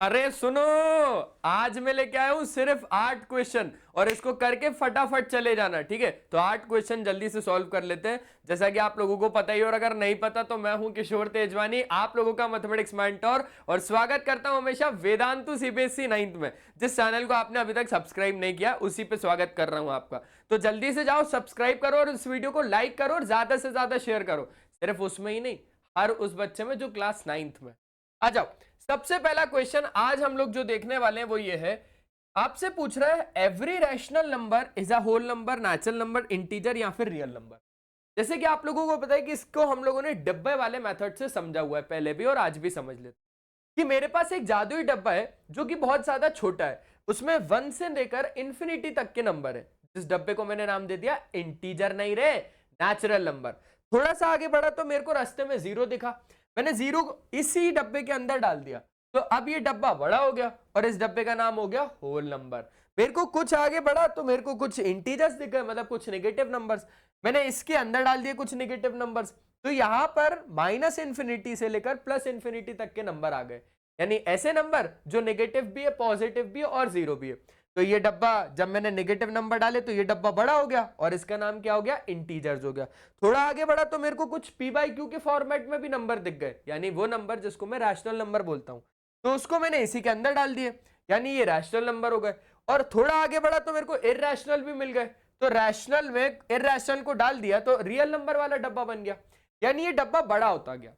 अरे सुनो, आज मैं लेके आया हूं सिर्फ 8 क्वेश्चन और इसको करके फटाफट चले जाना, ठीक है। तो 8 क्वेश्चन जल्दी से सॉल्व कर लेते हैं, जैसा कि आप लोगों को पता ही, और अगर नहीं पता तो मैं हूं किशोर तेजवानी, आप लोगों का मैथमेटिक्स मेंटर, और स्वागत करता हूं हमेशा वेदांतु सीबीएसई 9th में। जिस चैनल को आपने अभी तक सब्सक्राइब नहीं किया उसी पे स्वागत कर रहा हूं आपका। तो जल्दी से जाओ, सब्सक्राइब करो और इस वीडियो को लाइक करो और ज्यादा से ज्यादा शेयर करो। सिर्फ उसमें ही नहीं, हर उस बच्चे में जो क्लास 9th में। आ जाओ, सबसे पहला क्वेश्चन आज हम लोग जो देखने वाले हैं वो ये है, आपसे पूछ रहा है every rational number is a whole number, natural number, integer या फिर रियल नंबर। जैसे कि आप लोगों को पता है कि इसको हम लोगों ने डब्बे वाले मेथड से समझा हुआ है पहले भी और आज भी समझ लेते कि मेरे पास एक जादुई डब्बा है जो कि बहुत ज्यादा छोटा है, उसमें 1 से लेकर इंफिनिटी तक के नंबर है। जिस डब्बे को मैंने नाम दे दिया इंटीजर नहीं रे, नेचुरल नंबर। थोड़ा सा आगे बढ़ा तो मेरे को रास्ते में जीरो दिखा, मैंने जीरो इसी डब्बे के अंदर डाल दिया, तो अब ये डब्बा बड़ा हो गया और इस डब्बे का नाम हो गया होल नंबर। मेरे को कुछ आगे बढ़ा तो मेरे को कुछ इंटीजर्स दिख गए, मतलब कुछ नेगेटिव नंबर्स, मैंने इसके अंदर डाल दिए कुछ नेगेटिव नंबर्स, तो यहां पर माइनस इंफिनिटी से लेकर प्लस इंफिनिटी तक के नंबर आ गए, यानी ऐसे नंबर जो नेगेटिव भी है, पॉजिटिव भी है और जीरो भी है। तो ये डब्बा जब मैंने नेगेटिव नंबर डाले तो ये डब्बा बड़ा हो गया और इसका नाम क्या हो गया, इंटीजर्स हो गया। थोड़ा आगे बढ़ा तो मेरे को कुछ पी बाई क्यू के फॉर्मेट में भी नंबर दिख गए, यानी वो नंबर जिसको मैं रैशनल नंबर बोलता हूं, तो उसको मैंने इसी के अंदर डाल दिए, यानी ये रैशनल नंबर हो गए। और थोड़ा आगे बढ़ा तो मेरे को इरैशनल भी मिल गए, तो रैशनल में इरैशनल को डाल दिया तो रियल नंबर वाला डब्बा बन गया, यानी ये डब्बा बड़ा होता गया।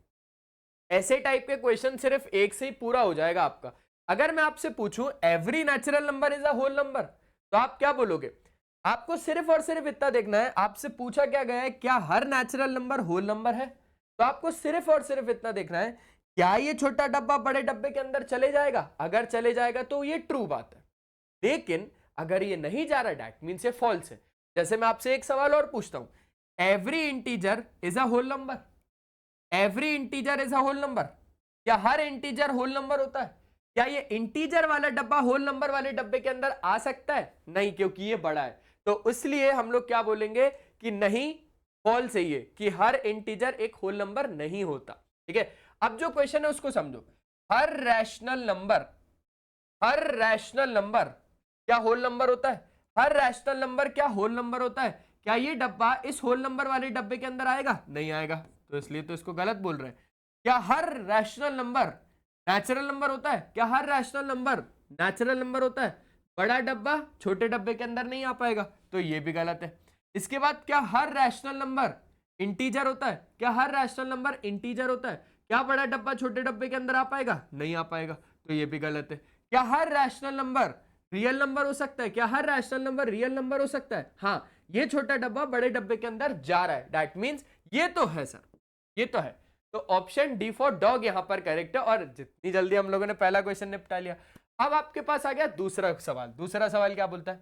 ऐसे टाइप के क्वेश्चन सिर्फ एक से ही पूरा हो जाएगा आपका। अगर मैं आपसे पूछूं every natural number is a whole number, तो आप क्या बोलोगे? आपको सिर्फ और सिर्फ इतना देखना है, आपसे पूछा क्या गया है, क्या हर नेचुरल नंबर होल नंबर है? तो आपको सिर्फ और सिर्फ इतना देखना है, क्या ये छोटा डब्बा बड़े डब्बे के अंदर चले जाएगा? अगर चले जाएगा तो ये ट्रू बात है, लेकिन अगर ये नहीं जा रहा दैट मींस ये फॉल्स है। जैसे मैं आपसे एक सवाल और पूछता हूं, every integer is a whole number, every integer is a whole number, क्या हर इंटीजर होल नंबर होता है? क्या ये इंटीजर वाला डब्बा होल नंबर वाले डब्बे के अंदर आ सकता है? नहीं, क्योंकि ये बड़ा है। तो इसलिए हम लोग क्या बोलेंगे कि नहीं, फॉल्स है ये, कि हर इंटीजर एक होल नंबर नहीं होता। ठीक है, अब जो क्वेश्चन है उसको समझो। हर रैशनल नंबर, हर रैशनल नंबर क्या होल नंबर होता है? हर रैशनल नंबर क्या होल नंबर होता है? क्या ये डब्बा इस होल नंबर वाले डब्बे के अंदर आएगा? नहीं आएगा, तो इसलिए तो इसको गलत बोल रहे हैं। क्या हर रैशनल नंबर नेचुरल नंबर होता है? क्या हर रैशनल नंबर नेचुरल नंबर होता है? बड़ा डब्बा छोटे डब्बे के अंदर नहीं आ पाएगा, तो ये भी गलत है। इसके बाद क्या हर रैशनल नंबर इंटीजर होता है? क्या हर रैशनल नंबर इंटीजर होता है? क्या बड़ा डब्बा छोटे डब्बे के अंदर आ पाएगा? नहीं आ पाएगा, तो ये भी गलत है। क्या हर रैशनल नंबर रियल नंबर हो सकता है? क्या हर रैशनल नंबर रियल नंबर हो सकता है? हाँ, ये छोटा डब्बा बड़े डब्बे के अंदर जा रहा है, दैट मींस ये तो है सर, ये तो है। तो ऑप्शन डी फॉर डॉग यहां पर करेक्ट है, और जितनी जल्दी हम लोगों ने पहला क्वेश्चन निपटा लिया। अब आपके पास आ गया दूसरा सवाल। दूसरा सवाल क्या बोलता है?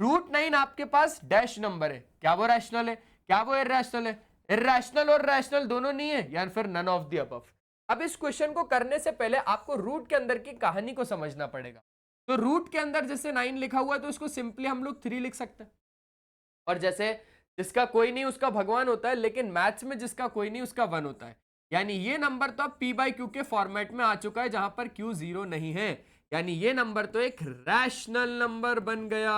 √9 आपके पास डैश नंबर है, क्या वो रैशनल है? क्या वो इरैशनल है? इरैशनल और रैशनल दोनों नहीं है, या फिर नन ऑफ द अबव। अब इस क्वेश्चन को करने से पहले आपको रूट के अंदर की कहानी को समझना पड़ेगा। तो रूट के अंदर जैसे 9 लिखा हुआ है तो उसको सिंपली हम लोग 3 लिख सकते हैं, और जैसे जिसका कोई नहीं उसका भगवान होता है, लेकिन मैथ्स में जिसका कोई नहीं उसका 1 होता है, यानी ये नंबर तो अब पी बाई क्यू के फॉर्मेट में आ चुका है जहां पर क्यू 0 नहीं है, यानी ये नंबर तो एक रैशनल नंबर बन गया।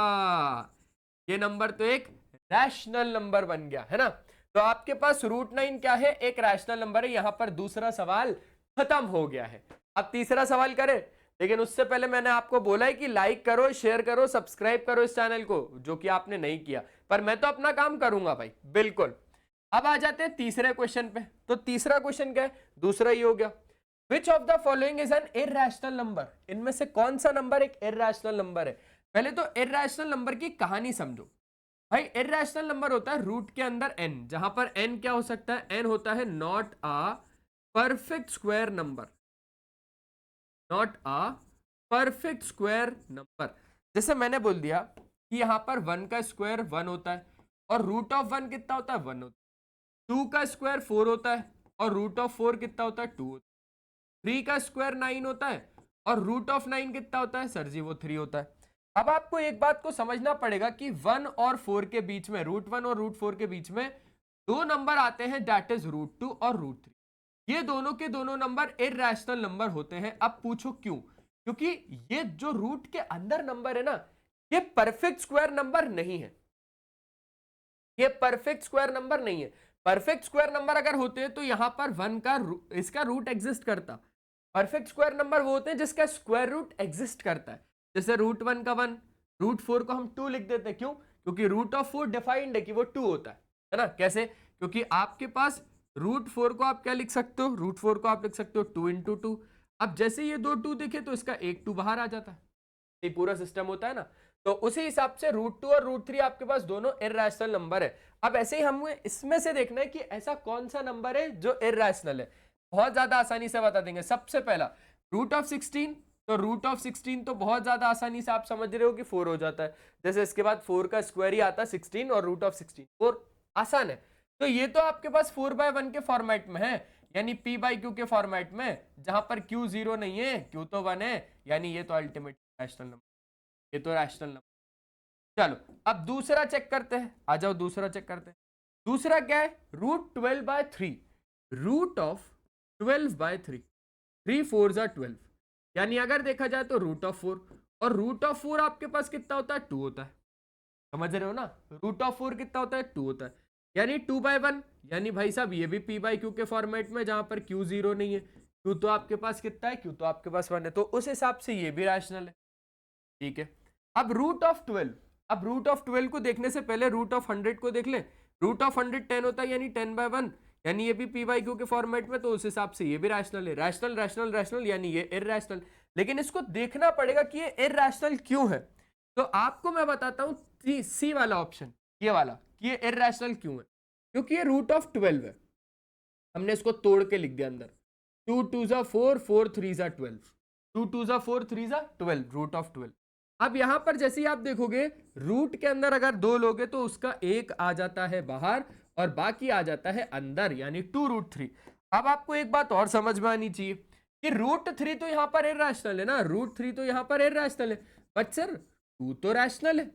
ये नंबर तो एक रैशनल नंबर बन गया है ना। तो आपके पास √9 क्या है? एक रैशनल नंबर है। यहां पर दूसरा सवाल खत्म हो गया है। अब तीसरा सवाल करें, लेकिन उससे पहले मैंने आपको बोला है कि लाइक करो, शेयर करो, सब्सक्राइब करो इस चैनल को, जो कि आपने नहीं किया, पर मैं तो अपना काम करूंगा भाई, बिल्कुल। अब आ जाते हैं तीसरे क्वेश्चन पे। तो तीसरा क्वेश्चन क्या है? दूसरा ही हो गया, विच of the following is an irrational number, इनमें से कौन सा नंबर एक इरैशनल नंबर है? पहले तो इरैशनल नंबर की कहानी समझो भाई। इरैशनल नंबर होता है रूट के अंदर n, जहां पर n क्या हो सकता है? n होता है not a perfect square number, not a perfect square number. जैसे मैंने बोल दिया कि यहां पर 1 का स्क्वायर 1 होता है, और रूट ऑफ 1 कितना होता है? 1 होता है। 2 का स्क्वायर 4 होता है, और रूट ऑफ 4 कितना होता है? 2 होता है। 3 का स्क्वायर 9 होता है, और रूट ऑफ 9 कितना होता है सर जी? वो 3 होता है। अब आपको एक बात को समझना पड़ेगा कि 1 और 4 के बीच में, √1 और √4 के बीच में दो नंबर आते हैं, दैट इज √2 और √3। ये दोनों के दोनों नंबर इरैशनल नंबर होते हैं। अब पूछो क्यों? क्योंकि ये जो रूट के अंदर नंबर है ना, ये परफेक्ट स्क्वायर नंबर नहीं है, ये परफेक्ट स्क्वायर नंबर नहीं है। परफेक्ट स्क्वायर नंबर अगर होते तो यहां पर 1 का इसका रूट एग्जिस्ट करता। परफेक्ट स्क्वायर नंबर वो होते हैं जिसका स्क्वायर रूट एग्जिस्ट करता है। जैसे √1 का 1, √4 को हम 2 लिख देते हैं। क्यों? क्योंकि √4 डिफाइंड है कि वो 2 होता है ना। कैसे? क्योंकि आपके पास √4 को आप क्या लिख सकते हो, √4 को आप लिख सकते हो 2 × 2। अब जैसे ये दो 2 दिखे तो इसका एक 2 बाहर आ जाता है। ये पूरा सिस्टम होता है ना। तो उसी हिसाब से √2 और √3 आपके पास दोनों इररेशनल नंबर है। अब ऐसे ही हमें इसमें से देखना है कि ऐसा कौन सा नंबर है जो इररेशनल है। बहुत ज्यादा आसानी से बता देंगे। सबसे पहला √16, तो √16 तो बहुत ज्यादा आसानी से आप समझ रहे हो कि 4 हो जाता है। जैसे इसके बाद 4 का स्क्वायर ही आता है 16 और √16 4, आसान है। तो ये तो आपके पास 4/1 के फॉर्मेट में है, यानी p/q के फॉर्मेट में, जहां पर q 0 नहीं है, q तो 1 है, यानी ये तो अल्टीमेट रैशनल नंबर, ये तो रैशनल नंबर। चलो अब दूसरा चेक करते हैं, आ जाओ दूसरा चेक करते हैं। दूसरा क्या है? √12/3, √12/3, 3 4 12, यानी अगर देखा जाए तो √4, और √4 आपके पास कितना होता है? 2 होता है। समझ रहे हो ना? √4 कितना होता है? 2 होता है, यानी 2/1, यानी भाई साहब ये भी p/q के फॉर्मेट में, जहां पर q 0 नहीं है, q तो आपके पास कितना है? q तो आपके पास 1 है, तो उस हिसाब से ये भी रैशनल है। ठीक है। अब √12, अब √12 को देखने से पहले √100 को देख ले। √100 10 होता है, यानी 10/1, यानी ये भी p/q के फॉर्मेट में, तो उस हिसाब से ये भी रैशनल है। रैशनल रैशनल रैशनल, यानी ये इररेशनल। लेकिन इसको देखना पड़ेगा कि ये इररेशनल क्यों है। तो आपको मैं बताता हूं सी वाला ऑप्शन, ये वाला, कि ये इररेशनल क्यों है। क्योंकि ये √12 है, हमने इसको तोड़ के लिख दिया अंदर। 2 2 4, 4 3 12, 2 2 4 3 12, √12। अब यहां पर जैसे ही आप देखोगे, रूट के अंदर अगर 2 लोगे तो उसका एक आ जाता है बाहर और बाकी आ जाता है अंदर, यानी 2√3। अब आपको एक बात और समझ में आनी चाहिए कि √3 तो यहां पर इररेशनल है ना, √3 तो यहां पर इररेशनल है, बट सर 2 तो रैशनल है।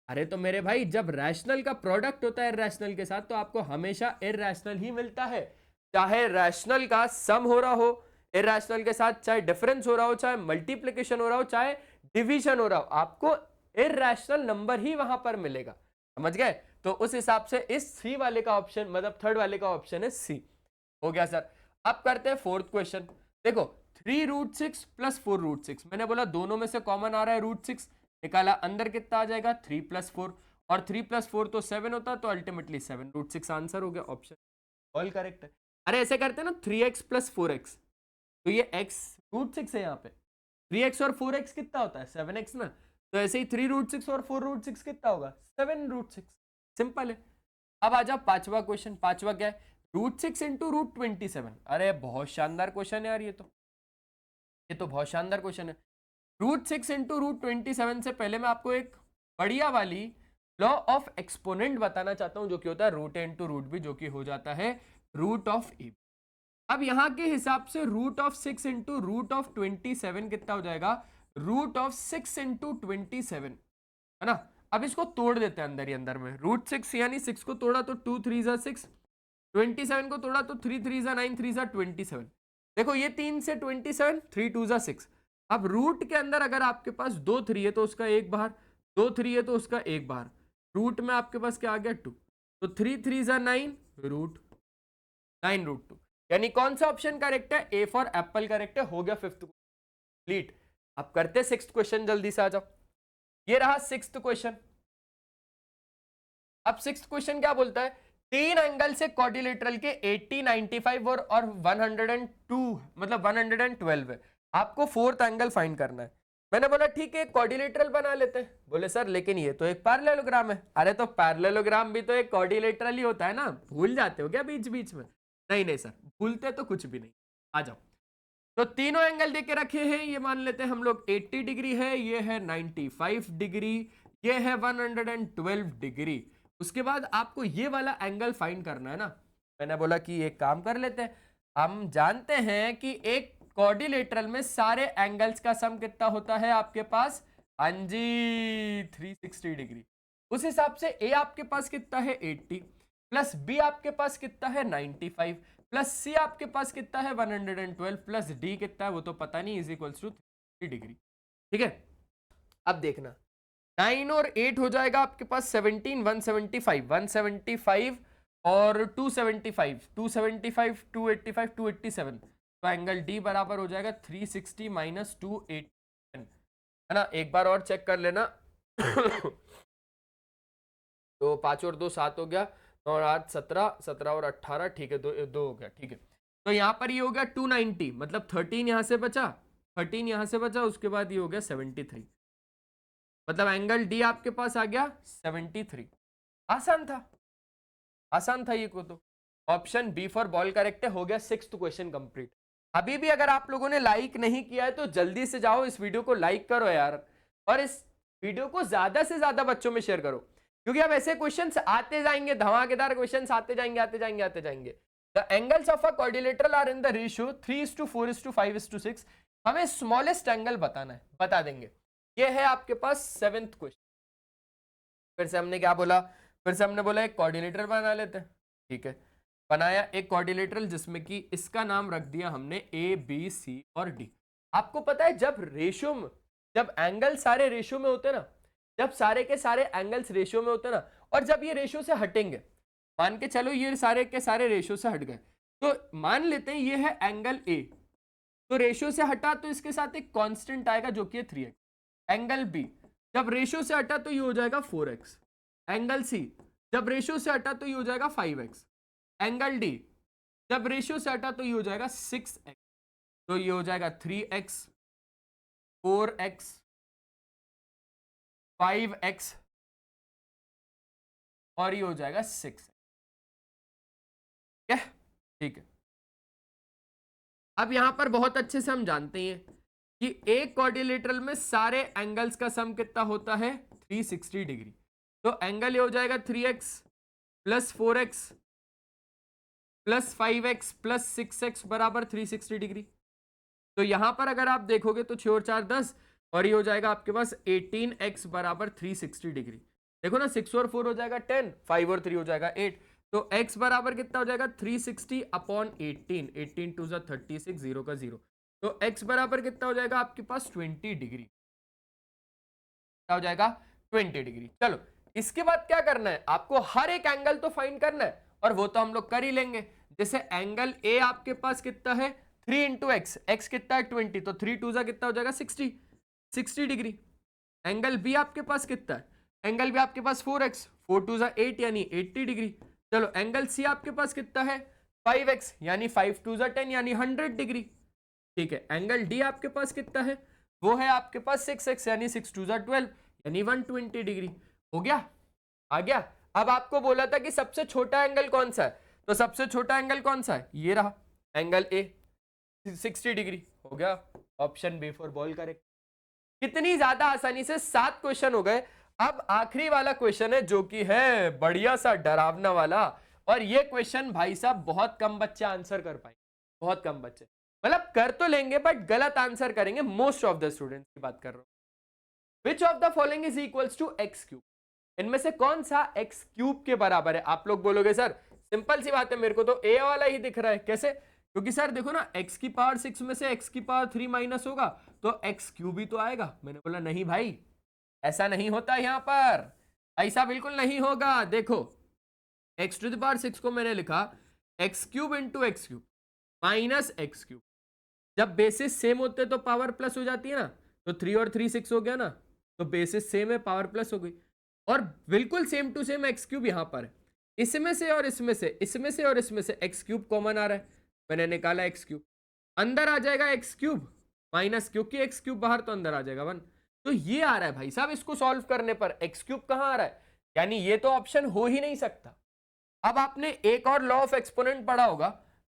अरे तो मेरे भाई, जब रैशनल का प्रोडक्ट होता है इररेशनल के साथ, तो आपको हमेशा इररेशनल ही मिलता है। चाहे रैशनल का सम हो रहा हो इररेशनल के साथ, चाहे डिफरेंस हो रहा हो, चाहे मल्टीप्लिकेशन हो रहा हो, चाहे डिवीजन हो रहा हो, आपको इररेशनल नंबर ही वहां पर मिलेगा। समझ गए? तो उस हिसाब से इस सी वाले का ऑप्शन, मतलब थर्ड वाले का ऑप्शन है सी। हो गया सर। अब करते हैं फोर्थ क्वेश्चन। देखो 3√6 + 4√6, मैंने बोला दोनों में से कॉमन आ रहा है √6, निकाला, अंदर कितना आ जाएगा? 3 + 4, और 3 + 4 तो 7 होता है, तो अल्टीमेटली 7, √6 आंसर हो गया, ऑप्शन ऑल करेक्ट है। अरे ऐसे करते हैं ना, 3x + 4x, तो ये x √6 है यहाँ पे, 3x और 4x कितना होता है? 7x ना। तो ऐसे ही 3√6 और 4√6 कितना होगा? 7√6। सिंपल है। अब आ जाओ पांचवा क्वेश्चन। पांचवा क्या है? √6 × √27। अरे बहुत शानदार क्वेश्चन है यार, ये तो बहुत शानदार क्वेश्चन है। √6 × √27 से पहले मैं आपको एक बढ़िया वाली लॉ ऑफ एक्सपोनेंट बताना चाहता हूं, जो कि होता है √a × √b, जो कि हो जाता है √a। अब यहां के हिसाब से √6 × √27 कितना हो जाएगा? √6 × 27, है ना। अब इसको तोड़ देते हैं अंदर ही अंदर में। √6 यानी 6 को तोड़ा तो 2 3 6, 27 को तोड़ा तो 3 3 9, 3 27। देखो ये 3 से 27, 3 2 6। अब रूट के अंदर अगर आपके पास 2 3 है तो उसका एक बाहर, 2 3 है तो उसका एक बाहर, रूट में आपके पास क्या आ गया? 2, तो 3 3 9, √9 √2, यानी कौन सा ऑप्शन करेक्ट है? ए फॉर एप्पल करेक्ट है। हो गया फिफ्थ कंप्लीट। अब करते हैं सिक्स्थ क्वेश्चन, जल्दी से आ जाओ। ये रहा सिक्स्थ क्वेश्चन। अब सिक्स्थ क्वेश्चन क्या बोलता है? तीन एंगल से क्वाड्रिलेटरल के 80 95 और 102, मतलब 112 है। आपको फोर्थ एंगल फाइंड करना है। मैंने बोला ठीक है क्वाड्रिलेटरल बना लेते हैं। बोले सर लेकिन ये तो एक पैरेललोग्राम है। अरे तो पैरेललोग्राम भी तो एक क्वाड्रिलेटरल ही होता है ना, भूल जाते हो क्या बीच बीच में? नहीं नहीं सर, भूलते तो कुछ भी नहीं। आ जाओ। तो तीनों एंगल देके रखे हैं, ये मान लेते हैं हम लोग 80 डिग्री है, ये है 95 डिग्री, ये है 112 डिग्री। उसके बाद आपको ये वाला एंगल फाइंड करना है ना। मैंने बोला कि एक काम कर लेते हैं, हम जानते हैं कि एक क्वाड्रिलेटरल में सारे एंगल्स का सम कितना होता है आपके पास? हाँ जी 360 डिग्री। उस हिसाब से ए आपके पास कितना है? 80, प्लस बी आपके पास कितना है? 95, प्लस सी आपके पास कितना है? 112, प्लस डी कितना है वो तो पता नहीं, इज इक्वल्स टू। डिग्री। ठीक है, अब देखना 9 और 8 हो जाएगा आपके पास 17, 175, 175 और 275, 275, 285, 287, तो एंगल डी बराबर हो जाएगा 360 माइनस 280, है ना। एक बार और चेक कर लेना। तो 5 और 2 7 हो गया, और 8 17, 17 और 18, ठीक है, दो हो गया। ठीक है, तो यहाँ पर ये हो गया 290, मतलब 13 यहाँ से बचा, 13 यहाँ से बचा, उसके बाद ये हो गया 73, मतलब एंगल डी आपके पास आ गया 73। आसान था, आसान था ये को। तो option B for ball correct है, हो गया 6th क्वेश्चन कंप्लीट। अभी भी अगर आप लोगों ने लाइक नहीं किया है तो जल्दी से जाओ, इस वीडियो को लाइक करो यार, और इस वीडियो को ज्यादा से ज्यादा बच्चों में शेयर करो, क्योंकि अब ऐसे क्वेश्चंस आते जाएंगे, धमाकेदार क्वेश्चंस आते जाएंगे आते जाएंगे आते जाएंगे। The angles of a quadrilateral are in the ratio 3:4:5:6। हमें स्मॉलेस्ट एंगल बताना है, बता देंगे। ये है आपके पास 7th क्वेश्चन। फिर से हमने क्या बोला, फिर से हमने बोला एक क्वाड्रिलेटरल बना लेते हैं। ठीक है, बनाया एक क्वाड्रिलेटरल जिसमें कि इसका नाम रख दिया हमने ए बी सी और डी। आपको पता है जब रेशियो में, जब एंगल सारे रेशियो में होते ना, जब सारे के सारे एंगल्स रेशियो में होते ना, और जब ये रेशियो से हटेंगे, मान के चलो ये सारे के सारे रेशियो से हट गए, तो मान लेते हैं ये है एंगल ए, तो रेशियो से हटा तो इसके साथ एक कांस्टेंट आएगा जो कि है 3x। एंगल बी जब रेशियो से हटा तो ये हो जाएगा 4x। एंगल सी जब रेशियो से हटा तो ये हो जाएगा 5x। एंगल डी जब रेशियो से हटा तो ये हो जाएगा 6x, तो ये हो जाएगा 3x, 4x, 5x, और ये हो जाएगा 6x। ठीक है, अब यहां पर बहुत अच्छे से हम जानते हैं कि एक क्वाड्रिलेटरल में सारे एंगल्स का सम कितना होता है 360 डिग्री। तो एंगल ये हो जाएगा 3x plus 4x plus 5x plus 6x बराबर 360 डिग्री। तो यहां पर अगर आप देखोगे तो 6 और 4 10, और ये हो जाएगा आपके पास 18x बराबर 360 डिग्री। देखो ना, 6 और 4 हो जाएगा 10, 5 और 3 हो जाएगा 8, तो x बराबर कितना हो जाएगा 360 अपॉन 18, 18 टू 36, 0 का 0, तो x बराबर कितना हो जाएगा आपके पास 20 डिग्री। क्या हो जाएगा 20 डिग्री। चलो इसके बाद क्या करना है, आपको हर एक एंगल तो फाइंड करना है, और वो तो हम लोग कर ही लेंगे। जैसे एंगल ए आपके पास कितना है 3 इंटू एक्स, एक्स कितना है 20, तो 3 टू कितना हो जाएगा 60, 60 डिग्री। एंगल बी आपके पास कितना है, एंगल बी आपके पास 4x, 4 टू 8 यानी 80 डिग्री। चलो एंगल सी आपके पास कितना है 5x, यानी 5 टू 10 यानी 100 डिग्री। ठीक है, एंगल डी आपके पास कितना है, वो है आपके पास 6x, यानी 6 टू 12 यानी 120 डिग्री। हो गया, आ गया। अब आपको बोला था कि सबसे छोटा एंगल कौन सा है, तो सबसे छोटा एंगल कौन सा है, ये रहा एंगल ए 60 डिग्री। हो गया, option B for ball correct. कितनी ज्यादा आसानी से 7 क्वेश्चन हो गए। अब आखिरी वाला क्वेश्चन है जो कि है बढ़िया सा डरावना वाला, और ये क्वेश्चन भाई साहब बहुत कम बच्चे आंसर कर पाएंगे, बहुत कम बच्चे, मतलब कर तो लेंगे बट गलत आंसर करेंगे, मोस्ट ऑफ द स्टूडेंट्स की बात कर रहा हूं। Which of the following is equals to x cube, इनमें से कौन सा एक्स क्यूब के बराबर है। आप लोग बोलोगे सर सिंपल सी बात है, मेरे को तो ए वाला ही दिख रहा है। कैसे, क्योंकि सर देखो ना, x की पावर 6 में से x की पावर 3 माइनस होगा तो एक्स क्यूब ही तो आएगा। मैंने बोला नहीं भाई, ऐसा नहीं होता यहां पर, ऐसा बिल्कुल नहीं होगा। देखो x टू द पावर 6 को मैंने लिखा x cube into x cube minus x cube, जब बेसिस सेम होते तो पावर प्लस हो जाती है ना, तो 3 और 3 6 हो गया ना, तो बेसिस सेम है, पावर प्लस हो गई। और बिल्कुल same to same x cube यहां पर है, इसमें से और इसमें से, इसमें से और इसमें से एक्स क्यूब कॉमन आ रहा है, मैंने निकाला एक्स क्यूब, अंदर आ जाएगा एक्स क्यूब माइनस, क्योंकि एक्स क्यूब बाहर तो अंदर आ जाएगा 1, तो ये आ रहा है भाई साहब। इसको सॉल्व करने पर एक्स क्यूब कहां आ रहा है, यानी ये तो ऑप्शन हो ही नहीं सकता। अब आपने एक और लॉ ऑफ एक्सपोनेंट पढ़ा होगा,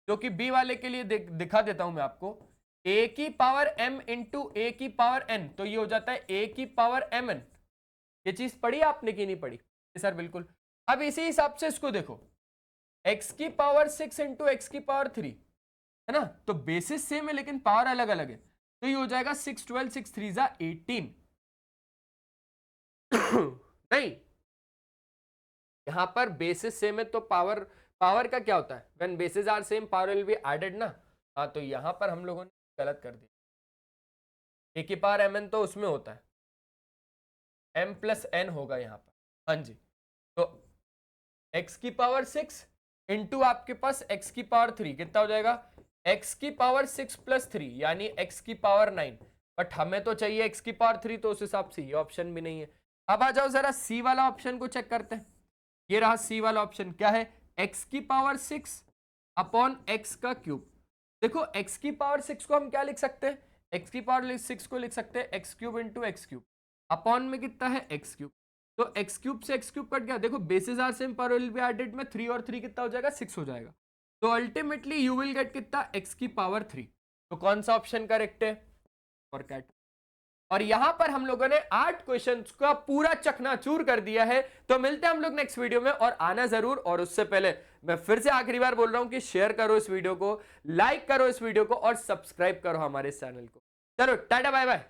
जो कि बी वाले के लिए दिखा देता हूं मैं आपको, ए की पावर m इंटू ए की पावर n, तो ये हो जाता है ए की पावर mn। ये चीज पढ़ी आपने कि नहीं पढ़ी सर? बिल्कुल। अब इसी हिसाब से इसको देखो, x की पावर 6 इंटू एक्स की पावर 3 है ना, तो बेसिस सेम है लेकिन पावर अलग अलग है, तो ये हो जाएगा 6 12 6 3 18। नहीं, यहां पर बेसिस सेम है तो पावर, पावर का क्या होता है, when basis are same power will be added ना। हाँ, तो यहां पर हम लोगों ने गलत कर दिया। ए की पावर mn तो उसमें होता है, m प्लस n होगा यहाँ पर। हाँ जी, तो x की पावर 6 इंटू आपके पास x की पावर 3 कितना हो जाएगा, x की पावर 6 प्लस 3 यानी x की पावर 9। बट हमें तो चाहिए x की पावर 3, तो उस हिसाब से ये ऑप्शन भी नहीं है। अब आ जाओ जरा c वाला ऑप्शन को चेक करते हैं। ये रहा c वाला ऑप्शन, क्या है, x की पावर 6 अपॉन x का क्यूब। देखो x की पावर 6 को हम क्या लिख सकते हैं, x की पावर 6 को लिख सकते हैं x cube into x cube, upon में कितना है x क्यूब, तो x क्यूब से x क्यूब कट गया। देखो बेसिस आर सेम पर विल बी एडेड में 3 और 3 कितना हो जाएगा, 6 हो जाएगा। तो अल्टीमेटली यू विल गेट कितना, x की पावर 3। तो कौन सा ऑप्शन करेक्ट है, और कैट। और यहां पर हम लोगों ने 8 क्वेश्चंस का पूरा चकनाचूर कर दिया है। तो मिलते हैं हम लोग नेक्स्ट वीडियो में, और आना जरूर। और उससे पहले मैं फिर से आखिरी बार बोल रहा हूं कि शेयर करो इस वीडियो को, लाइक करो इस वीडियो को, और सब्सक्राइब करो हमारे चैनल को। चलो टाटा बाय बाय।